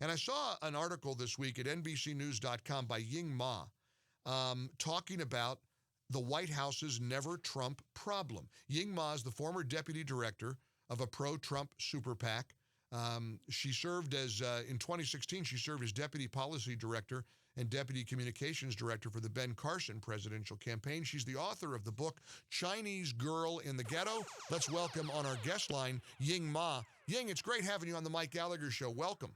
And I saw an article this week at NBCnews.com by Ying Ma talking about the White House's Never Trump problem. Ying Ma is the former deputy director of a pro-Trump super PAC. She served as, in 2016, she served as deputy policy director and deputy communications director for the Ben Carson presidential campaign. She's the author of the book, Chinese Girl in the Ghetto. Let's welcome on our guest line, Ying Ma. Ying, it's great having you on the Mike Gallagher Show. Welcome.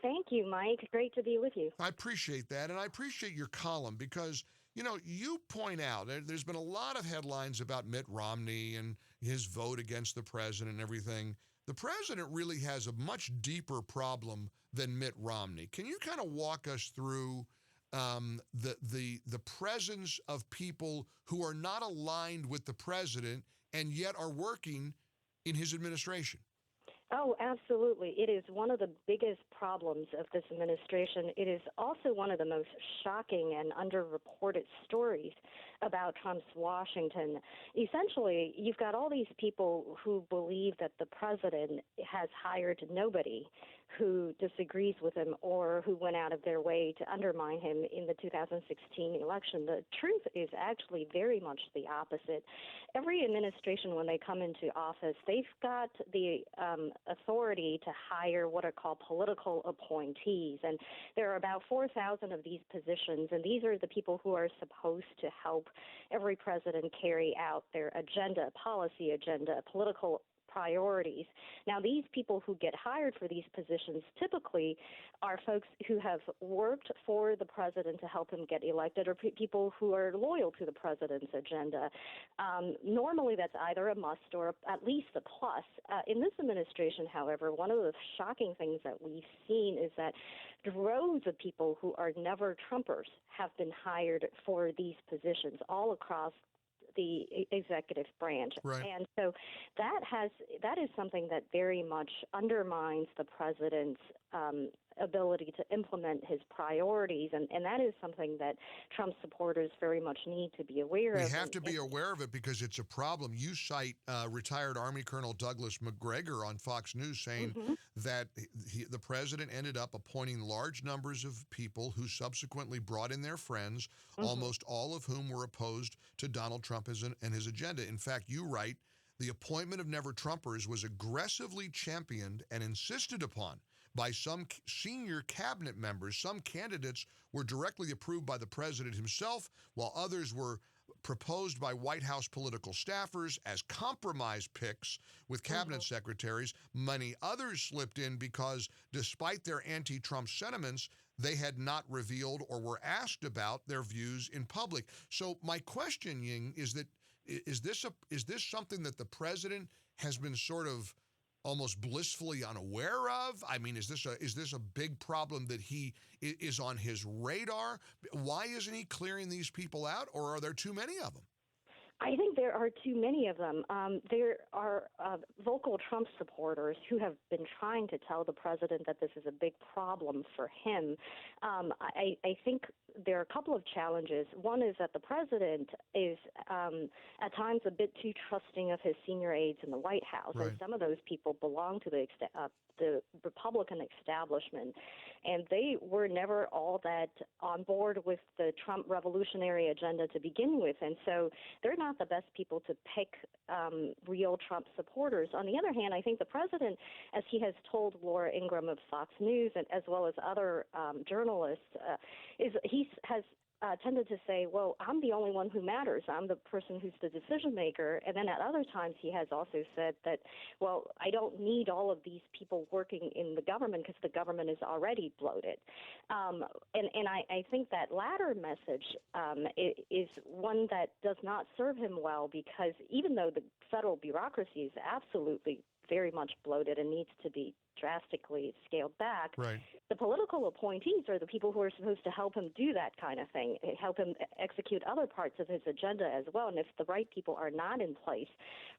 Thank you, Mike. Great to be with you. I appreciate that, and I appreciate your column because, you know, you point out there's been a lot of headlines about Mitt Romney and his vote against the president and everything. The president really has a much deeper problem than Mitt Romney. Can you kind of walk us through the presence of people who are not aligned with the president and yet are working in his administration? Oh, absolutely. It is one of the biggest problems of this administration. It is also one of the most shocking and underreported stories about Trump's Washington. Essentially, you've got all these people who believe that the president has hired nobody who disagrees with him or who went out of their way to undermine him in the 2016 election. The truth is actually very much the opposite. Every administration, when they come into office, they've got the authority to hire what are called political appointees. And there are about 4,000 of these positions, and these are the people who are supposed to help every president carry out their agenda, policy agenda, political priorities. Now, these people who get hired for these positions typically are folks who have worked for the president to help him get elected, or people who are loyal to the president's agenda. Normally, that's either a must or at least a plus. In this administration, however, one of the shocking things that we've seen is that droves of people who are NeverTrumpers have been hired for these positions all across the executive branch. Right. And so that is something that very much undermines the president's ability to implement his priorities, and that is something that Trump supporters very much need to be aware of. We have to be aware of it because it's a problem. You cite retired Army Colonel Douglas McGregor on Fox News saying that the president ended up appointing large numbers of people who subsequently brought in their friends, almost all of whom were opposed to Donald Trump and his agenda. In fact, you write, the appointment of NeverTrumpers was aggressively championed and insisted upon by some senior cabinet members. Some candidates were directly approved by the president himself, while others were proposed by White House political staffers as compromise picks with cabinet secretaries. Many others slipped in because, despite their anti-Trump sentiments, they had not revealed or were asked about their views in public. So my question, Ying, is that is this something that the president has been sort of almost blissfully unaware of? I mean, is this a big problem that he is on his radar? Why isn't he clearing these people out, or are there too many of them? I think there are too many of them. There are vocal Trump supporters who have been trying to tell the president that this is a big problem for him. I think there are a couple of challenges. One is that the president is at times a bit too trusting of his senior aides in the White House, right. And some of those people belong to the Republican establishment, and they were never all that on board with the Trump revolutionary agenda to begin with, and so they're not the best people to pick real Trump supporters. On the other hand, I think the president, as he has told Laura Ingraham of Fox News, and as well as other journalists, he has tended to say, well, I'm the only one who matters. I'm the person who's the decision maker. And then at other times he has also said that, well, I don't need all of these people working in the government because the government is already bloated. And I think that latter message is one that does not serve him well, because even though the federal bureaucracy is absolutely very much bloated and needs to be drastically scaled back, right. The political appointees are the people who are supposed to help him do that kind of thing, help him execute other parts of his agenda as well. And if the right people are not in place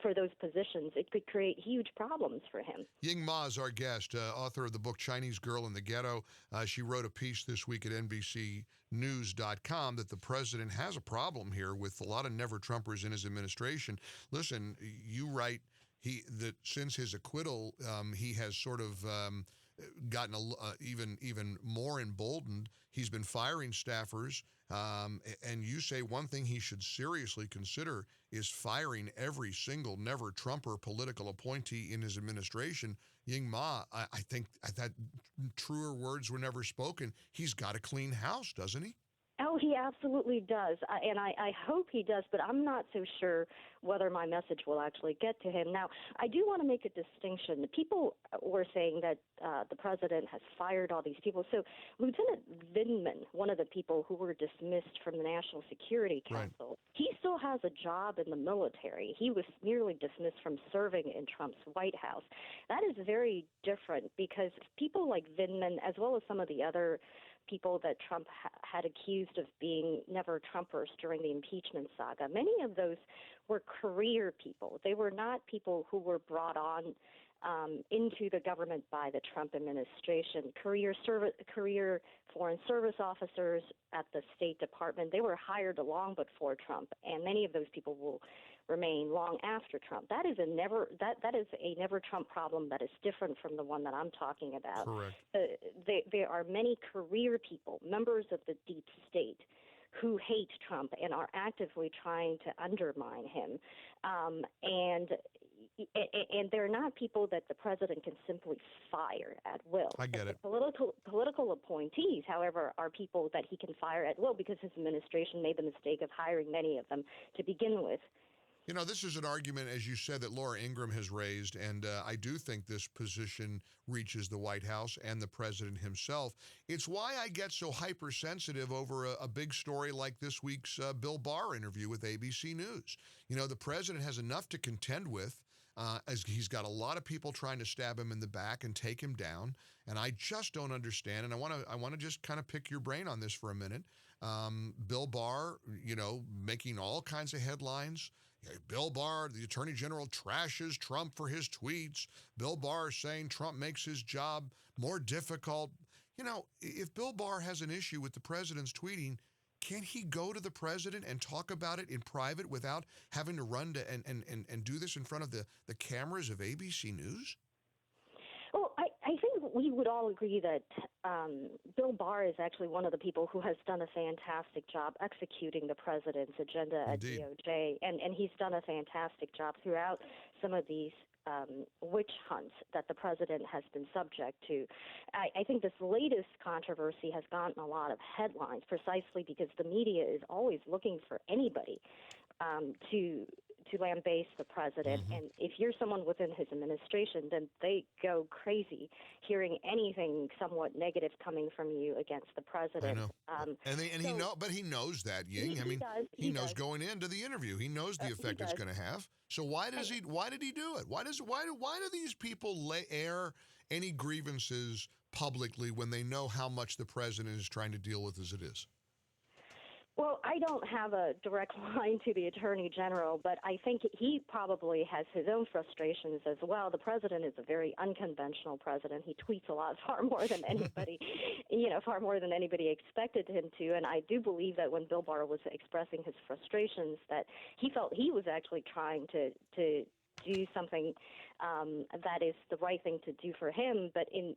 for those positions, it could create huge problems for him. Ying Ma is our guest, author of the book Chinese Girl in the Ghetto. She wrote a piece this week at NBCnews.com that the president has a problem here with a lot of NeverTrumpers in his administration. Listen, you write that since his acquittal, he has sort of gotten even more emboldened. He's been firing staffers, and you say one thing he should seriously consider is firing every single never-Trumper political appointee in his administration. Ying Ma, I think that truer words were never spoken. He's got a clean house, doesn't he? Oh, he absolutely does, and I hope he does, but I'm not so sure whether my message will actually get to him. Now, I do want to make a distinction. People were saying that the president has fired all these people. So Lieutenant Vindman, one of the people who were dismissed from the National Security Council, he still has a job in the military. He was merely dismissed from serving in Trump's White House. That is very different because people like Vindman, as well as some of the other people that Trump had accused of being never-Trumpers during the impeachment saga, many of those were career people. They were not people who were brought on into the government by the Trump administration. Career foreign service officers at the State Department, they were hired long before Trump, and many of those people will remain long after Trump. That is a never-Trump problem that is different from the one that I'm talking about. Correct. There are many career people, members of the deep state, who hate Trump and are actively trying to undermine him. And they're not people that the president can simply fire at will. I get it. Political appointees, however, are people that he can fire at will because his administration made the mistake of hiring many of them to begin with. You know, this is an argument, as you said, that Laura Ingraham has raised, and I do think this position reaches the White House and the president himself. It's why I get so hypersensitive over a big story like this week's Bill Barr interview with ABC News. You know, the president has enough to contend with, as he's got a lot of people trying to stab him in the back and take him down, and I just don't understand, and I want to just kind of pick your brain on this for a minute. Bill Barr, you know, making all kinds of headlines. Bill Barr, the Attorney General, trashes Trump for his tweets. Bill Barr saying Trump makes his job more difficult. You know, if Bill Barr has an issue with the president's tweeting, can't he go to the president and talk about it in private without having to run to and do this in front of the cameras of ABC News? Well, I think we would all agree that Bill Barr is actually one of the people who has done a fantastic job executing the president's agenda at DOJ, and he's done a fantastic job throughout some of these witch hunts that the president has been subject to. I think this latest controversy has gotten a lot of headlines precisely because the media is always looking for anybody to lambaste the president. Mm-hmm. And if you're someone within his administration, then they go crazy hearing anything somewhat negative coming from you against the president. I know. But he knows that, Ying. He knows going into the interview. He knows the effect it's going to have. So why did he do it? Why do these people air any grievances publicly when they know how much the president is trying to deal with as it is? Well, I don't have a direct line to the Attorney General, but I think he probably has his own frustrations as well. The president is a very unconventional president. He tweets a lot, far more than anybody, far more than anybody expected him to. And I do believe that when Bill Barr was expressing his frustrations, that he felt he was actually trying to do something that is the right thing to do for him, but in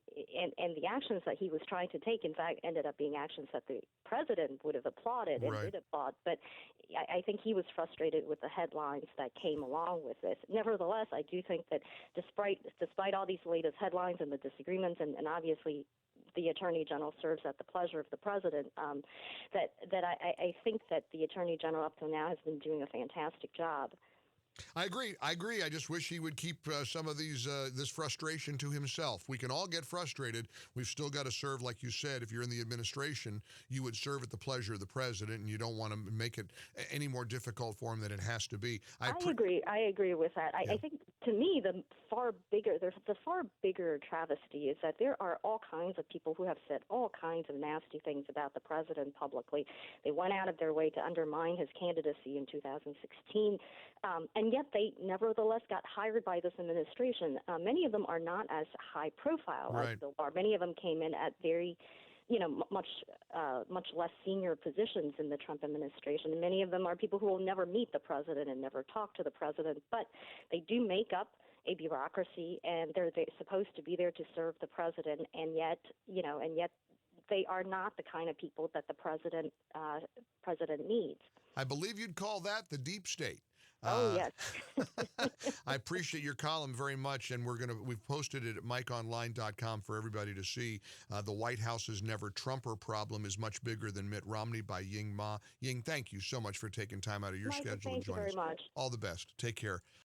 the actions that he was trying to take, in fact, ended up being actions that the president would have applauded and did applaud. But I think he was frustrated with the headlines that came along with this. Nevertheless, I do think that despite all these latest headlines and the disagreements, and obviously the Attorney General serves at the pleasure of the president, that I think that the Attorney General up to now has been doing a fantastic job. I agree. I just wish he would keep some of this frustration to himself. We can all get frustrated. We've still got to serve, like you said, if you're in the administration, you would serve at the pleasure of the president, and you don't want to make it any more difficult for him than it has to be. I agree. I agree with that. I think, to me, the far bigger travesty is that there are all kinds of people who have said all kinds of nasty things about the president publicly. They went out of their way to undermine his candidacy in 2016. And yet they nevertheless got hired by this administration. Many of them are not as high profile as Bill Barr. Many of them came in at very, much less senior positions in the Trump administration. And many of them are people who will never meet the president and never talk to the president, but they do make up a bureaucracy, and they're supposed to be there to serve the president, and yet they are not the kind of people that the president needs. I believe you'd call that the deep state. Oh, yes. I appreciate your column very much, and we've posted it at MikeOnline.com for everybody to see. The White House's Never-Trumper problem is much bigger than Mitt Romney by Ying Ma. Ying, thank you so much for taking time out of your Michael, schedule thank and joining you very us. much. All the best. Take care.